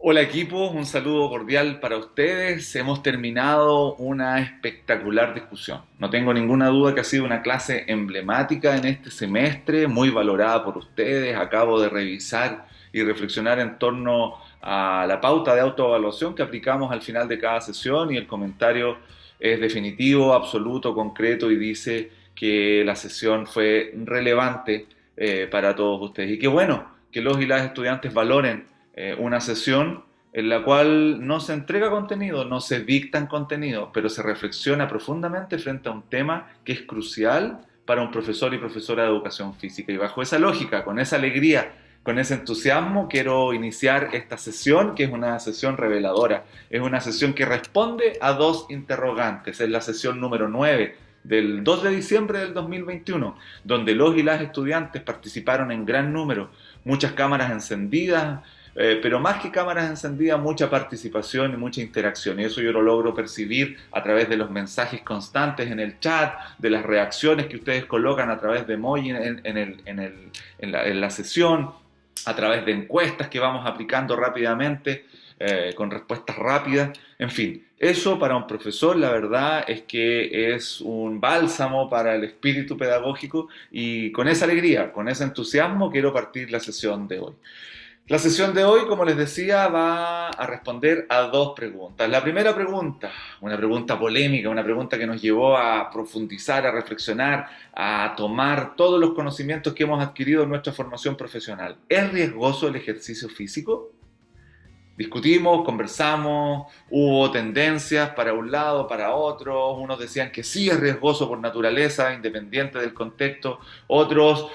Hola equipo, un saludo cordial para ustedes. Hemos terminado una espectacular discusión. No tengo ninguna duda que ha sido una clase emblemática en este semestre, muy valorada por ustedes. Acabo de revisar y reflexionar en torno a la pauta de autoevaluación que aplicamos al final de cada sesión y el comentario es definitivo, absoluto, concreto y dice que la sesión fue relevante para todos ustedes. Y qué bueno que los y las estudiantes valoren una sesión en la cual no se entrega contenido, no se dictan contenidos, pero se reflexiona profundamente frente a un tema que es crucial para un profesor y profesora de educación física. Y bajo esa lógica, con esa alegría, con ese entusiasmo, quiero iniciar esta sesión, que es una sesión reveladora. Es una sesión que responde a dos interrogantes. Es la sesión número 9 del 2 de diciembre del 2021, donde los y las estudiantes participaron en gran número, muchas cámaras encendidas, pero más que cámaras encendidas, mucha participación y mucha interacción. Y eso yo lo logro percibir a través de los mensajes constantes en el chat, de las reacciones que ustedes colocan a través de emoji en la sesión, a través de encuestas que vamos aplicando rápidamente, con respuestas rápidas. En fin, eso para un profesor la verdad es que es un bálsamo para el espíritu pedagógico y con esa alegría, con ese entusiasmo quiero partir la sesión de hoy. La sesión de hoy, como les decía, va a responder a dos preguntas. La primera pregunta, una pregunta polémica, una pregunta que nos llevó a profundizar, a reflexionar, a tomar todos los conocimientos que hemos adquirido en nuestra formación profesional. ¿Es riesgoso el ejercicio físico? Discutimos, conversamos, hubo tendencias para un lado, para otro, unos decían que sí es riesgoso por naturaleza, independiente del contexto, otros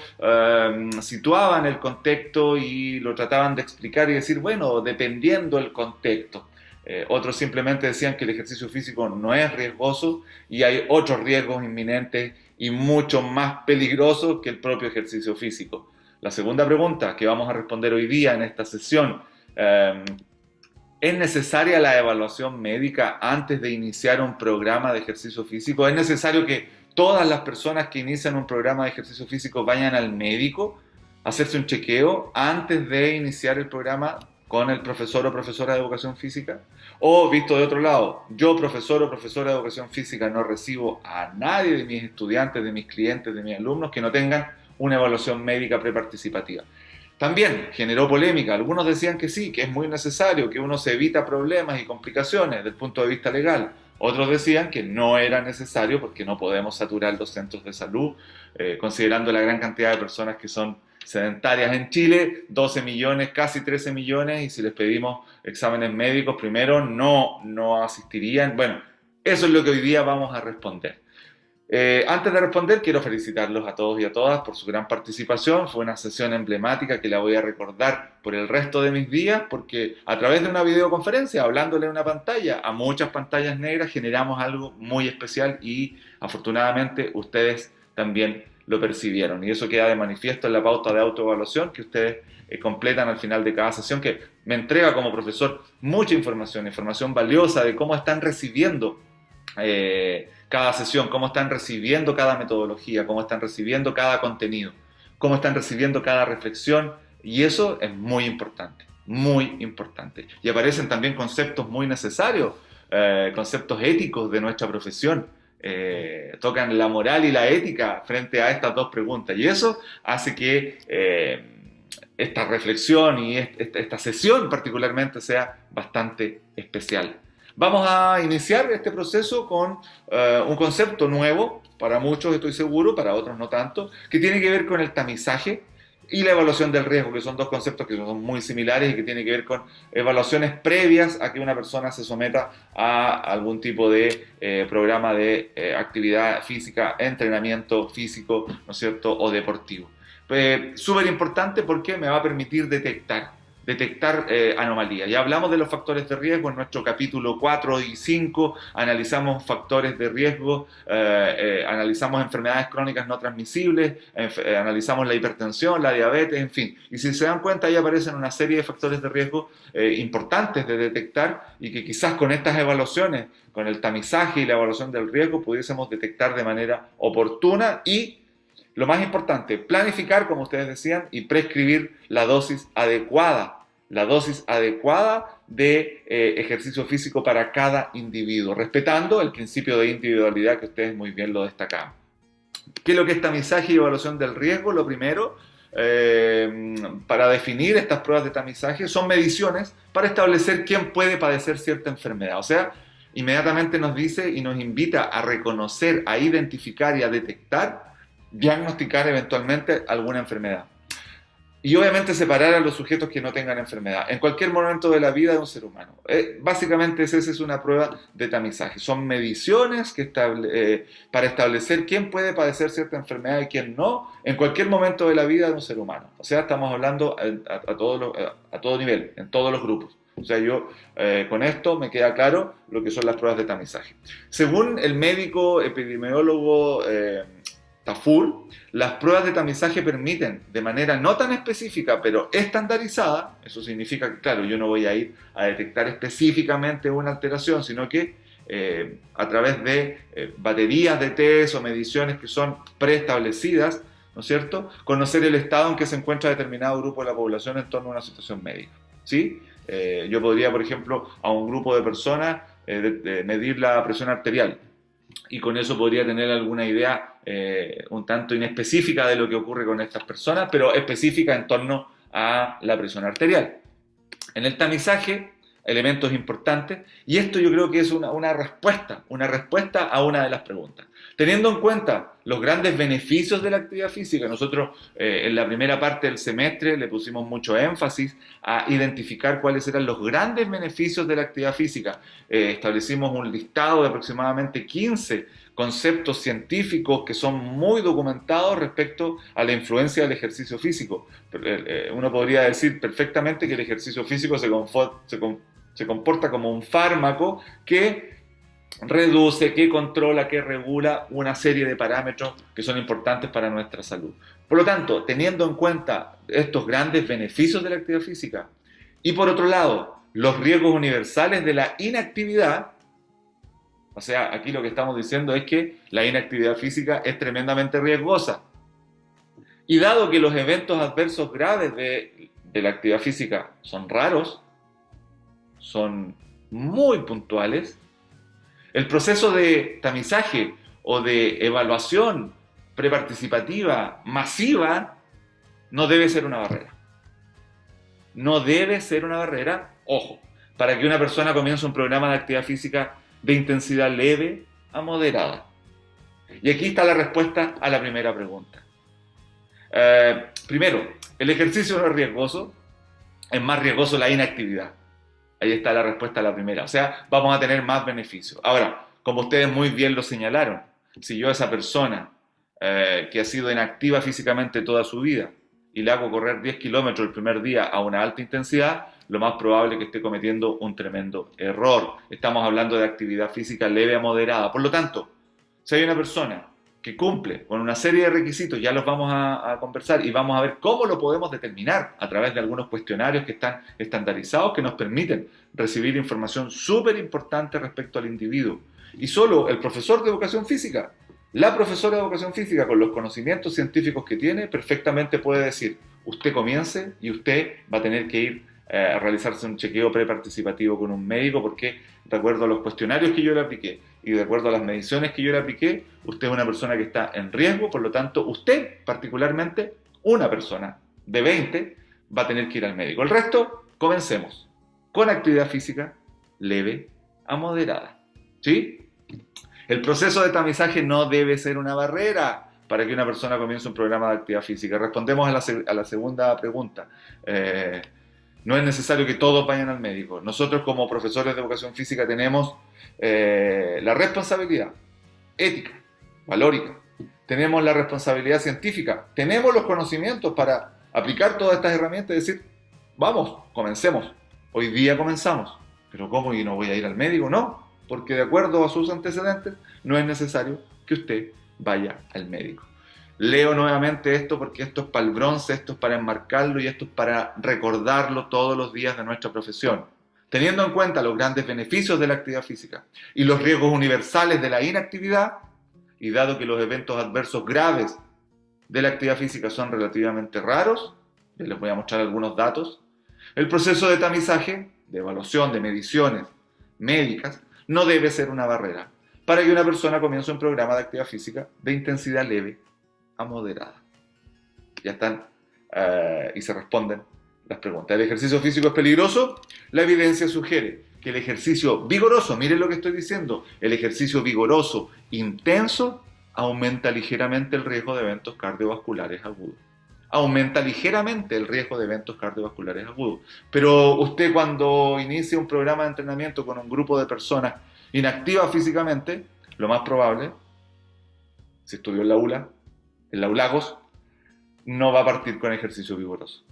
situaban el contexto y lo trataban de explicar y decir, bueno, dependiendo del contexto. Otros simplemente decían que el ejercicio físico no es riesgoso y hay otros riesgos inminentes y mucho más peligrosos que el propio ejercicio físico. La segunda pregunta que vamos a responder hoy día en esta sesión, eh, ¿es necesaria la evaluación médica antes de iniciar un programa de ejercicio físico? ¿Es necesario que todas las personas que inician un programa de ejercicio físico vayan al médico a hacerse un chequeo antes de iniciar el programa con el profesor o profesora de educación física? O visto de otro lado, yo profesor o profesora de educación física no recibo a nadie de mis estudiantes, de mis clientes, de mis alumnos que no tengan una evaluación médica preparticipativa. También generó polémica. Algunos decían que sí, que es muy necesario, que uno se evita problemas y complicaciones desde el punto de vista legal. Otros decían que no era necesario porque no podemos saturar los centros de salud, considerando la gran cantidad de personas que son sedentarias en Chile, 12 millones, casi 13 millones, y si les pedimos exámenes médicos primero no asistirían. Bueno, eso es lo que hoy día vamos a responder. Antes de responder, quiero felicitarlos a todos y a todas por su gran participación. Fue una sesión emblemática que la voy a recordar por el resto de mis días, porque a través de una videoconferencia, hablándole a una pantalla, a muchas pantallas negras, generamos algo muy especial y afortunadamente ustedes también lo percibieron. Y eso queda de manifiesto en la pauta de autoevaluación que ustedes completan al final de cada sesión, que me entrega como profesor mucha información, información valiosa de cómo están recibiendo cada sesión, cómo están recibiendo cada metodología, cómo están recibiendo cada contenido, cómo están recibiendo cada reflexión, y eso es muy importante, muy importante. Y aparecen también conceptos muy necesarios, conceptos éticos de nuestra profesión. Tocan la moral y la ética frente a estas dos preguntas, y eso hace que esta reflexión y esta sesión particularmente sea bastante especial. Vamos a iniciar este proceso con un concepto nuevo, para muchos estoy seguro, para otros no tanto, que tiene que ver con el tamizaje y la evaluación del riesgo, que son dos conceptos que son muy similares y que tienen que ver con evaluaciones previas a que una persona se someta a algún tipo de programa de actividad física, entrenamiento físico, ¿no es cierto?, o deportivo. Súper importante porque me va a permitir detectar anomalías. Ya hablamos de los factores de riesgo en nuestro capítulo 4 y 5, analizamos factores de riesgo, analizamos enfermedades crónicas no transmisibles, analizamos la hipertensión, la diabetes, en fin. Y si se dan cuenta, ahí aparecen una serie de factores de riesgo importantes de detectar y que quizás con estas evaluaciones, con el tamizaje y la evaluación del riesgo, pudiésemos detectar de manera oportuna y lo más importante, planificar, como ustedes decían, y prescribir la dosis adecuada la dosis adecuada de ejercicio físico para cada individuo, respetando el principio de individualidad que ustedes muy bien lo destacaban. ¿Qué es lo que es tamizaje y evaluación del riesgo? Lo primero, para definir estas pruebas de tamizaje, son mediciones para establecer quién puede padecer cierta enfermedad. O sea, inmediatamente nos dice y nos invita a reconocer, a identificar y a detectar, diagnosticar eventualmente alguna enfermedad. Y obviamente separar a los sujetos que no tengan enfermedad en cualquier momento de la vida de un ser humano. Básicamente esa es una prueba de tamizaje. Son mediciones para establecer quién puede padecer cierta enfermedad y quién no en cualquier momento de la vida de un ser humano. O sea, estamos hablando a todo nivel, en todos los grupos. O sea, yo con esto me queda claro lo que son las pruebas de tamizaje. Según el médico epidemiólogo Tafur, las pruebas de tamizaje permiten, de manera no tan específica, pero estandarizada, eso significa que, claro, yo no voy a ir a detectar específicamente una alteración, sino que a través de baterías de test o mediciones que son preestablecidas, ¿no es cierto?, conocer el estado en que se encuentra determinado grupo de la población en torno a una situación médica, ¿sí? Yo podría, por ejemplo, a un grupo de personas medir la presión arterial, y con eso podría tener alguna idea un tanto inespecífica de lo que ocurre con estas personas, pero específica en torno a la presión arterial. En el tamizaje, elementos importantes, y esto yo creo que es una respuesta a una de las preguntas. Teniendo en cuenta los grandes beneficios de la actividad física, nosotros en la primera parte del semestre le pusimos mucho énfasis a identificar cuáles eran los grandes beneficios de la actividad física. Establecimos un listado de aproximadamente 15 conceptos científicos que son muy documentados respecto a la influencia del ejercicio físico. Uno podría decir perfectamente que el ejercicio físico se comporta como un fármaco que reduce, que controla, que regula una serie de parámetros que son importantes para nuestra salud. Por lo tanto, teniendo en cuenta estos grandes beneficios de la actividad física y por otro lado, los riesgos universales de la inactividad, o sea, aquí lo que estamos diciendo es que la inactividad física es tremendamente riesgosa. Y dado que los eventos adversos graves de la actividad física son raros, son muy puntuales, el proceso de tamizaje o de evaluación preparticipativa masiva no debe ser una barrera. No debe ser una barrera, ojo, para que una persona comience un programa de actividad física de intensidad leve a moderada. Y aquí está la respuesta a la primera pregunta. Primero, el ejercicio no es riesgoso, es más riesgoso la inactividad. Ahí está la respuesta a la primera. O sea, vamos a tener más beneficios. Ahora, como ustedes muy bien lo señalaron, si yo a esa persona que ha sido inactiva físicamente toda su vida y le hago correr 10 kilómetros el primer día a una alta intensidad, lo más probable es que esté cometiendo un tremendo error. Estamos hablando de actividad física leve a moderada. Por lo tanto, si hay una persona que cumple con una serie de requisitos, ya los vamos a conversar y vamos a ver cómo lo podemos determinar a través de algunos cuestionarios que están estandarizados, que nos permiten recibir información súper importante respecto al individuo. Y solo el profesor de educación física, la profesora de educación física, con los conocimientos científicos que tiene, perfectamente puede decir, usted comience y usted va a tener que ir a realizarse un chequeo preparticipativo con un médico, porque de acuerdo a los cuestionarios que yo le apliqué y de acuerdo a las mediciones que yo le apliqué, usted es una persona que está en riesgo, por lo tanto, usted, particularmente, una persona de 20, va a tener que ir al médico. El resto, comencemos con actividad física leve a moderada. ¿Sí? El proceso de tamizaje no debe ser una barrera para que una persona comience un programa de actividad física. Respondemos a la segunda pregunta. No es necesario que todos vayan al médico. Nosotros como profesores de educación física tenemos la responsabilidad ética, valórica, tenemos la responsabilidad científica, tenemos los conocimientos para aplicar todas estas herramientas y decir, vamos, comencemos. Hoy día comenzamos. ¿Pero cómo? ¿Y no voy a ir al médico? No, porque de acuerdo a sus antecedentes no es necesario que usted vaya al médico. Leo nuevamente esto porque esto es para el bronce, esto es para enmarcarlo y esto es para recordarlo todos los días de nuestra profesión. Teniendo en cuenta los grandes beneficios de la actividad física y los riesgos universales de la inactividad, y dado que los eventos adversos graves de la actividad física son relativamente raros, les voy a mostrar algunos datos, El proceso de tamizaje, de evaluación, de mediciones médicas, no debe ser una barrera para que una persona comience un programa de actividad física de intensidad leve a moderada. Ya están y se responden las preguntas. ¿El ejercicio físico es peligroso? La evidencia sugiere que el ejercicio vigoroso, miren lo que estoy diciendo, el ejercicio vigoroso, intenso, aumenta ligeramente el riesgo de eventos cardiovasculares agudos. Aumenta ligeramente el riesgo de eventos cardiovasculares agudos. Pero usted cuando inicia un programa de entrenamiento con un grupo de personas inactivas físicamente, lo más probable, si estudió en la ULA, en la ULAGOS, no va a partir con ejercicio vigoroso.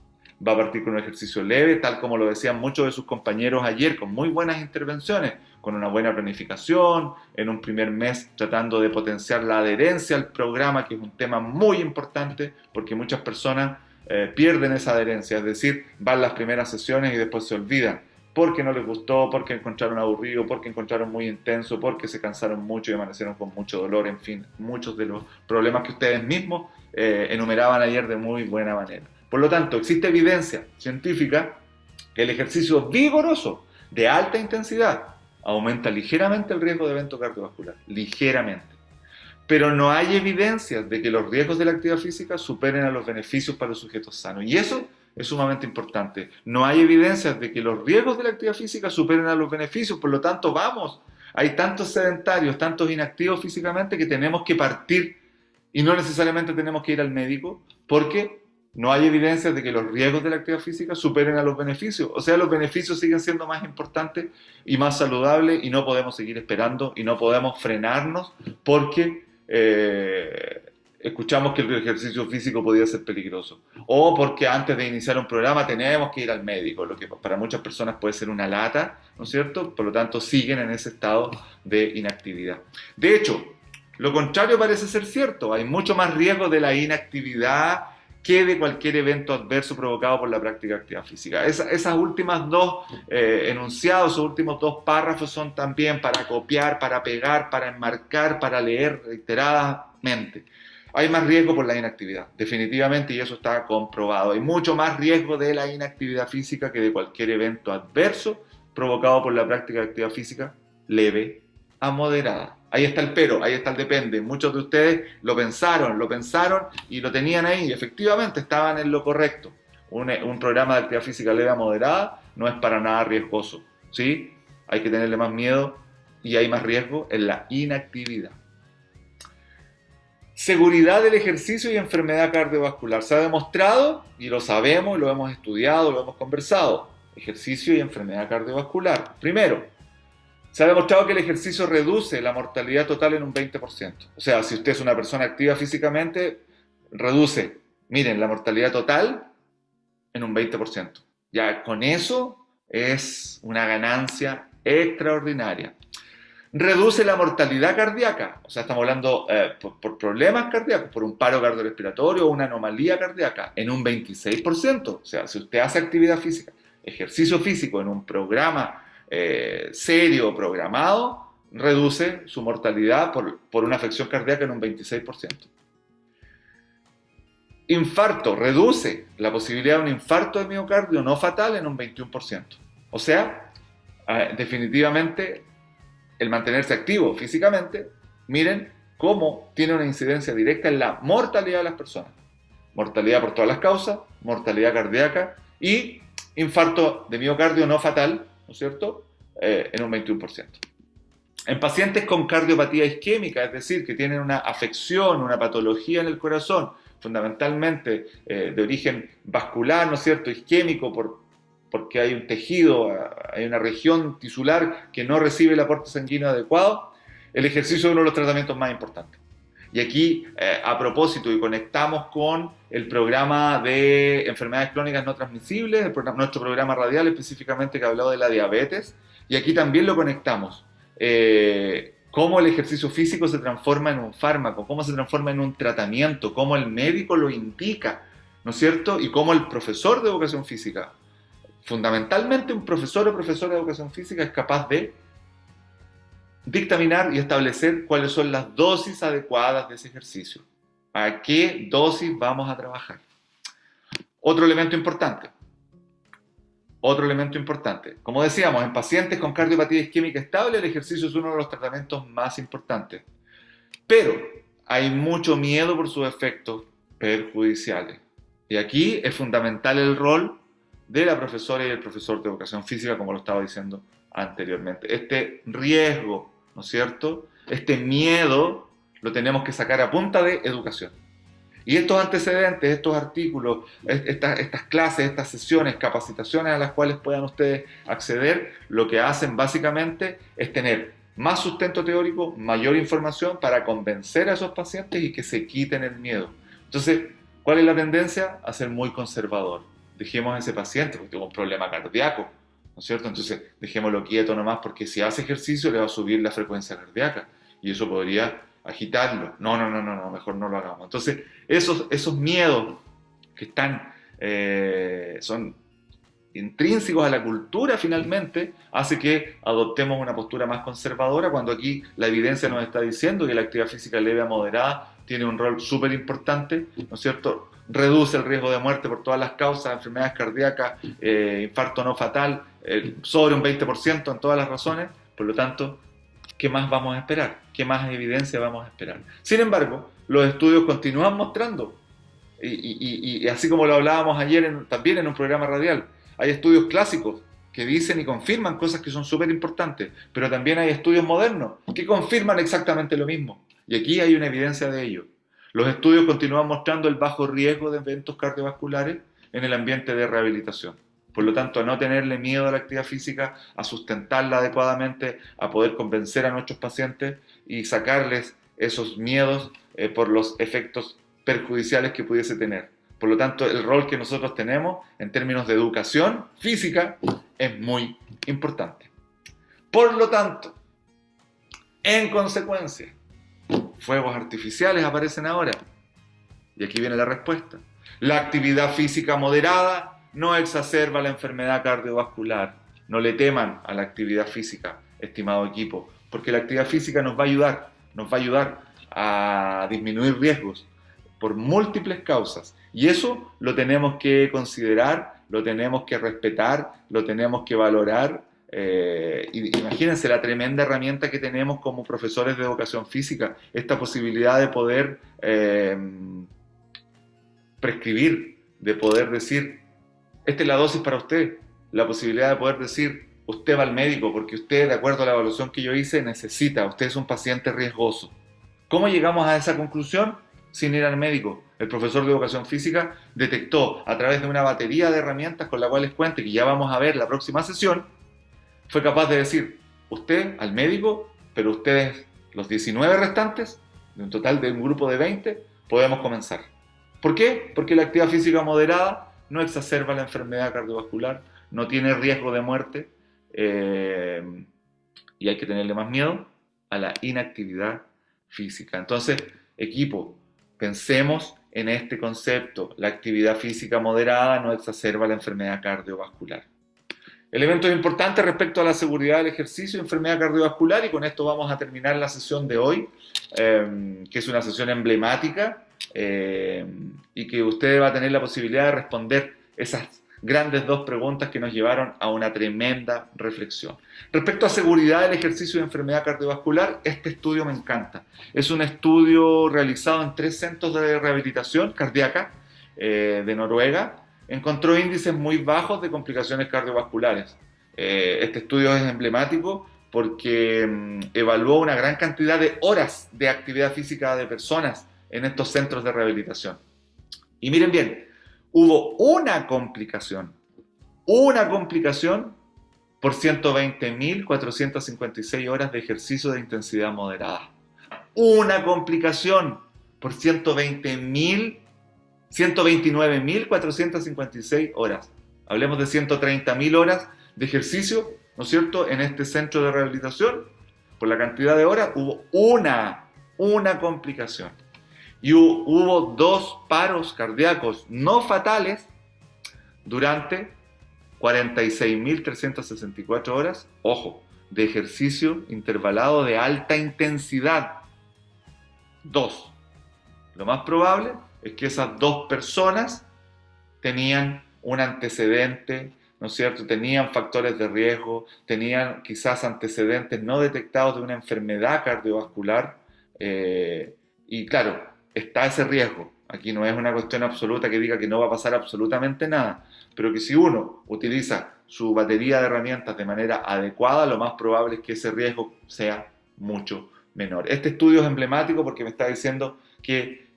Va a partir con un ejercicio leve, tal como lo decían muchos de sus compañeros ayer, con muy buenas intervenciones, con una buena planificación, en un primer mes tratando de potenciar la adherencia al programa, que es un tema muy importante, porque muchas personas pierden esa adherencia, es decir, van las primeras sesiones y después se olvidan, porque no les gustó, porque encontraron aburrido, porque encontraron muy intenso, porque se cansaron mucho y amanecieron con mucho dolor, en fin, muchos de los problemas que ustedes mismos enumeraban ayer de muy buena manera. Por lo tanto, existe evidencia científica que el ejercicio vigoroso de alta intensidad aumenta ligeramente el riesgo de evento cardiovascular, ligeramente. Pero no hay evidencias de que los riesgos de la actividad física superen a los beneficios para los sujetos sanos. Y eso es sumamente importante. No hay evidencias de que los riesgos de la actividad física superen a los beneficios. Por lo tanto, vamos, hay tantos sedentarios, tantos inactivos físicamente que tenemos que partir y no necesariamente tenemos que ir al médico porque no hay evidencias de que los riesgos de la actividad física superen a los beneficios. O sea, los beneficios siguen siendo más importantes y más saludables y no podemos seguir esperando y no podemos frenarnos porque escuchamos que el ejercicio físico podía ser peligroso o porque antes de iniciar un programa tenemos que ir al médico, lo que para muchas personas puede ser una lata, ¿no es cierto? Por lo tanto, siguen en ese estado de inactividad. De hecho, lo contrario parece ser cierto. Hay mucho más riesgo de la inactividad que de cualquier evento adverso provocado por la práctica de actividad física. Esas últimas dos enunciados, esos últimos dos párrafos son también para copiar, para pegar, para enmarcar, para leer reiteradamente. Hay más riesgo por la inactividad, definitivamente, y eso está comprobado. Hay mucho más riesgo de la inactividad física que de cualquier evento adverso provocado por la práctica de actividad física leve a moderada. Ahí está el pero, ahí está el depende. Muchos de ustedes lo pensaron y lo tenían ahí. Efectivamente, estaban en lo correcto. Un programa de actividad física leve a moderada no es para nada riesgoso, ¿sí? Hay que tenerle más miedo y hay más riesgo en la inactividad. Seguridad del ejercicio y enfermedad cardiovascular. Se ha demostrado, y lo sabemos, lo hemos estudiado, lo hemos conversado. Ejercicio y enfermedad cardiovascular. Primero, se ha demostrado que el ejercicio reduce la mortalidad total en un 20%. O sea, si usted es una persona activa físicamente, reduce, miren, la mortalidad total en un 20%. Ya con eso es una ganancia extraordinaria. Reduce la mortalidad cardíaca, o sea, estamos hablando por problemas cardíacos, por un paro cardiorrespiratorio o una anomalía cardíaca, en un 26%. O sea, si usted hace actividad física, ejercicio físico en un programa serio, programado, reduce su mortalidad por una afección cardíaca en un 26%. Infarto, reduce la posibilidad de un infarto de miocardio no fatal en un 21%. O sea, definitivamente el mantenerse activo físicamente, miren cómo tiene una incidencia directa en la mortalidad de las personas. Mortalidad por todas las causas, mortalidad cardíaca y infarto de miocardio no fatal, ¿no es cierto?, en un 21%. En pacientes con cardiopatía isquémica, es decir, que tienen una afección, una patología en el corazón, fundamentalmente de origen vascular, ¿no es cierto?, isquémico, porque hay un tejido, hay una región tisular que no recibe el aporte sanguíneo adecuado, el ejercicio es uno de los tratamientos más importantes. Y aquí, a propósito, y conectamos con el programa de enfermedades crónicas no transmisibles, nuestro programa radial específicamente que ha hablado de la diabetes, y aquí también lo conectamos. Cómo el ejercicio físico se transforma en un fármaco, cómo se transforma en un tratamiento, cómo el médico lo indica, ¿no es cierto? Y cómo el profesor de educación física, fundamentalmente un profesor o profesora de educación física, es capaz de dictaminar y establecer cuáles son las dosis adecuadas de ese ejercicio. ¿A qué dosis vamos a trabajar? Otro elemento importante. Otro elemento importante. Como decíamos, en pacientes con cardiopatía isquémica estable, el ejercicio es uno de los tratamientos más importantes. Pero hay mucho miedo por sus efectos perjudiciales. Y aquí es fundamental el rol de la profesora y el profesor de educación física, como lo estaba diciendo anteriormente. Este riesgo, ¿no es cierto? Este miedo lo tenemos que sacar a punta de educación. Y estos antecedentes, estos artículos, estas clases, estas sesiones, capacitaciones a las cuales puedan ustedes acceder, lo que hacen básicamente es tener más sustento teórico, mayor información para convencer a esos pacientes y que se quiten el miedo. Entonces, ¿cuál es la tendencia? A ser muy conservador. Dejemos a ese paciente porque tiene un problema cardíaco, ¿no es cierto? Entonces, dejémoslo quieto nomás porque si hace ejercicio le va a subir la frecuencia cardíaca y eso podría agitarlo. No, mejor no lo hagamos. Entonces, esos miedos que están, son intrínsecos a la cultura finalmente, hace que adoptemos una postura más conservadora cuando aquí la evidencia nos está diciendo que la actividad física leve a moderada tiene un rol súper importante, ¿no es cierto? Reduce el riesgo de muerte por todas las causas, enfermedades cardíacas, infarto no fatal, sobre un 20% en todas las razones, por lo tanto, ¿qué más vamos a esperar? ¿Qué más evidencia vamos a esperar? Sin embargo, los estudios continúan mostrando, y así como lo hablábamos ayer también en un programa radial, hay estudios clásicos que dicen y confirman cosas que son súper importantes, pero también hay estudios modernos que confirman exactamente lo mismo. Y aquí hay una evidencia de ello. Los estudios continúan mostrando el bajo riesgo de eventos cardiovasculares en el ambiente de rehabilitación. Por lo tanto, a no tenerle miedo a la actividad física, a sustentarla adecuadamente, a poder convencer a nuestros pacientes y sacarles esos miedos por los efectos perjudiciales que pudiese tener. Por lo tanto, el rol que nosotros tenemos en términos de educación física es muy importante. Por lo tanto, en consecuencia, fuegos artificiales aparecen ahora. Y aquí viene la respuesta. La actividad física moderada no exacerba la enfermedad cardiovascular. No le teman a la actividad física, estimado equipo, porque la actividad física nos va a ayudar a disminuir riesgos por múltiples causas. Y eso lo tenemos que considerar, lo tenemos que respetar, lo tenemos que valorar. Imagínense la tremenda herramienta que tenemos como profesores de educación física, esta posibilidad de poder prescribir, de poder decir, esta es la dosis para usted, la posibilidad de poder decir, usted va al médico porque usted, de acuerdo a la evaluación que yo hice, necesita, usted es un paciente riesgoso. ¿Cómo llegamos a esa conclusión? Sin ir al médico. El profesor de educación física detectó a través de una batería de herramientas con la cual les cuente, que ya vamos a ver la próxima sesión, fue capaz de decir, usted al médico, pero ustedes, los 19 restantes, de un total de un grupo de 20, podemos comenzar. ¿Por qué? Porque la actividad física moderada no exacerba la enfermedad cardiovascular, no tiene riesgo de muerte, y hay que tenerle más miedo a la inactividad física. Entonces, equipo, pensemos en este concepto. La actividad física moderada no exacerba la enfermedad cardiovascular. Elementos importantes respecto a la seguridad del ejercicio y enfermedad cardiovascular, y con esto vamos a terminar la sesión de hoy, que es una sesión emblemática, y que usted va a tener la posibilidad de responder esas grandes dos preguntas que nos llevaron a una tremenda reflexión. Respecto a seguridad del ejercicio y enfermedad cardiovascular, este estudio me encanta. Es un estudio realizado en 3 centros de rehabilitación cardíaca de Noruega. Encontró índices muy bajos de complicaciones cardiovasculares. Este estudio es emblemático porque evaluó una gran cantidad de horas de actividad física de personas en estos centros de rehabilitación. Y miren bien, hubo una complicación por 120.456 horas de ejercicio de intensidad moderada. Una complicación por 129.456 horas. Hablemos de 130.000 horas de ejercicio, ¿no es cierto?, en este centro de rehabilitación. Por la cantidad de horas hubo una complicación. Y hubo 2 paros cardíacos no fatales durante 46.364 horas, ojo, de ejercicio intervalado de alta intensidad. 2. Lo más probable es que esas 2 personas tenían un antecedente ¿no es cierto? Tenían factores de riesgo, tenían quizás antecedentes no detectados de una enfermedad cardiovascular, y claro, está ese riesgo. Aquí no es una cuestión absoluta que diga que no va a pasar absolutamente nada, pero que si uno utiliza su batería de herramientas de manera adecuada, lo más probable es que ese riesgo sea mucho menor. Este estudio es emblemático porque me está diciendo que,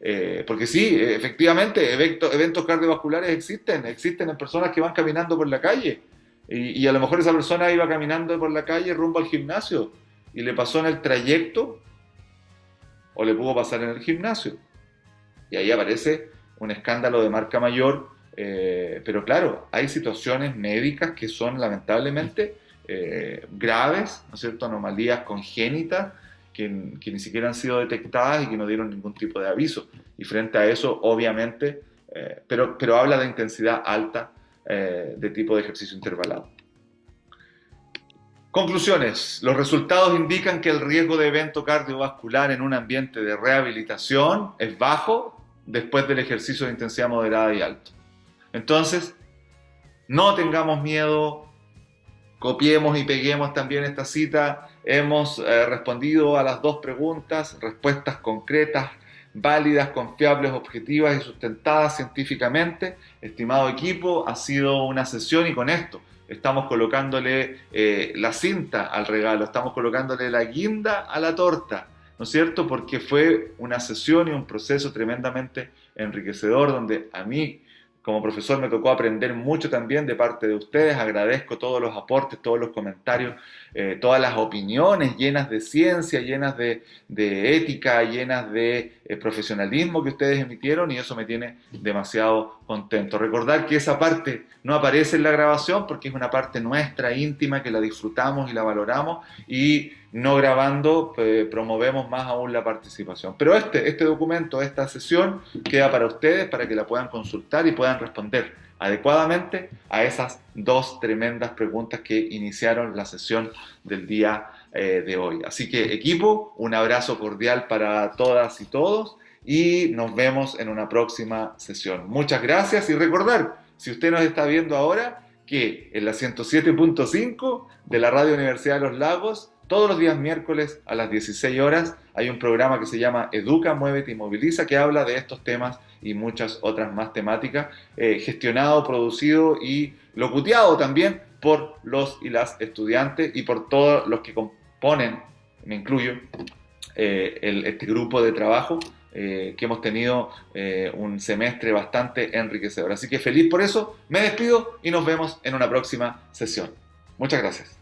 porque sí, efectivamente, eventos cardiovasculares existen en personas que van caminando por la calle y a lo mejor esa persona iba caminando por la calle rumbo al gimnasio y le pasó en el trayecto o le pudo pasar en el gimnasio. Y ahí aparece un escándalo de marca mayor, pero claro, hay situaciones médicas que son lamentablemente graves, ¿no es cierto? Anomalías congénitas que ni siquiera han sido detectadas y que no dieron ningún tipo de aviso. Y frente a eso, obviamente, pero habla de intensidad alta de tipo de ejercicio intervalado. Conclusiones. Los resultados indican que el riesgo de evento cardiovascular en un ambiente de rehabilitación es bajo después del ejercicio de intensidad moderada y alto. Entonces, no tengamos miedo, copiemos y peguemos también esta cita. Hemos respondido a las dos preguntas, respuestas concretas, válidas, confiables, objetivas y sustentadas científicamente. Estimado equipo, ha sido una sesión y con esto estamos colocándole la cinta al regalo, estamos colocándole la guinda a la torta, ¿no es cierto? Porque fue una sesión y un proceso tremendamente enriquecedor donde a mí como profesor me tocó aprender mucho también de parte de ustedes. Agradezco todos los aportes, todos los comentarios, todas las opiniones llenas de ciencia, llenas de ética, llenas de profesionalismo que ustedes emitieron y eso me tiene demasiado contento. Recordar que esa parte no aparece en la grabación porque es una parte nuestra, íntima, que la disfrutamos y la valoramos y no grabando promovemos más aún la participación. Pero este documento, esta sesión queda para ustedes, para que la puedan consultar y puedan responder adecuadamente a esas dos tremendas preguntas que iniciaron la sesión del día de hoy. Así que equipo, un abrazo cordial para todas y todos y nos vemos en una próxima sesión. Muchas gracias y recordar, si usted nos está viendo ahora, que en la 107.5 de la Radio Universidad de los Lagos, todos los días miércoles a las 16 horas hay un programa que se llama Educa, Muévete y Moviliza que habla de estos temas y muchas otras más temáticas, gestionado, producido y locuteado también por los y las estudiantes y por todos los que componen, me incluyo, este grupo de trabajo que hemos tenido un semestre bastante enriquecedor. Así que feliz por eso, me despido y nos vemos en una próxima sesión. Muchas gracias.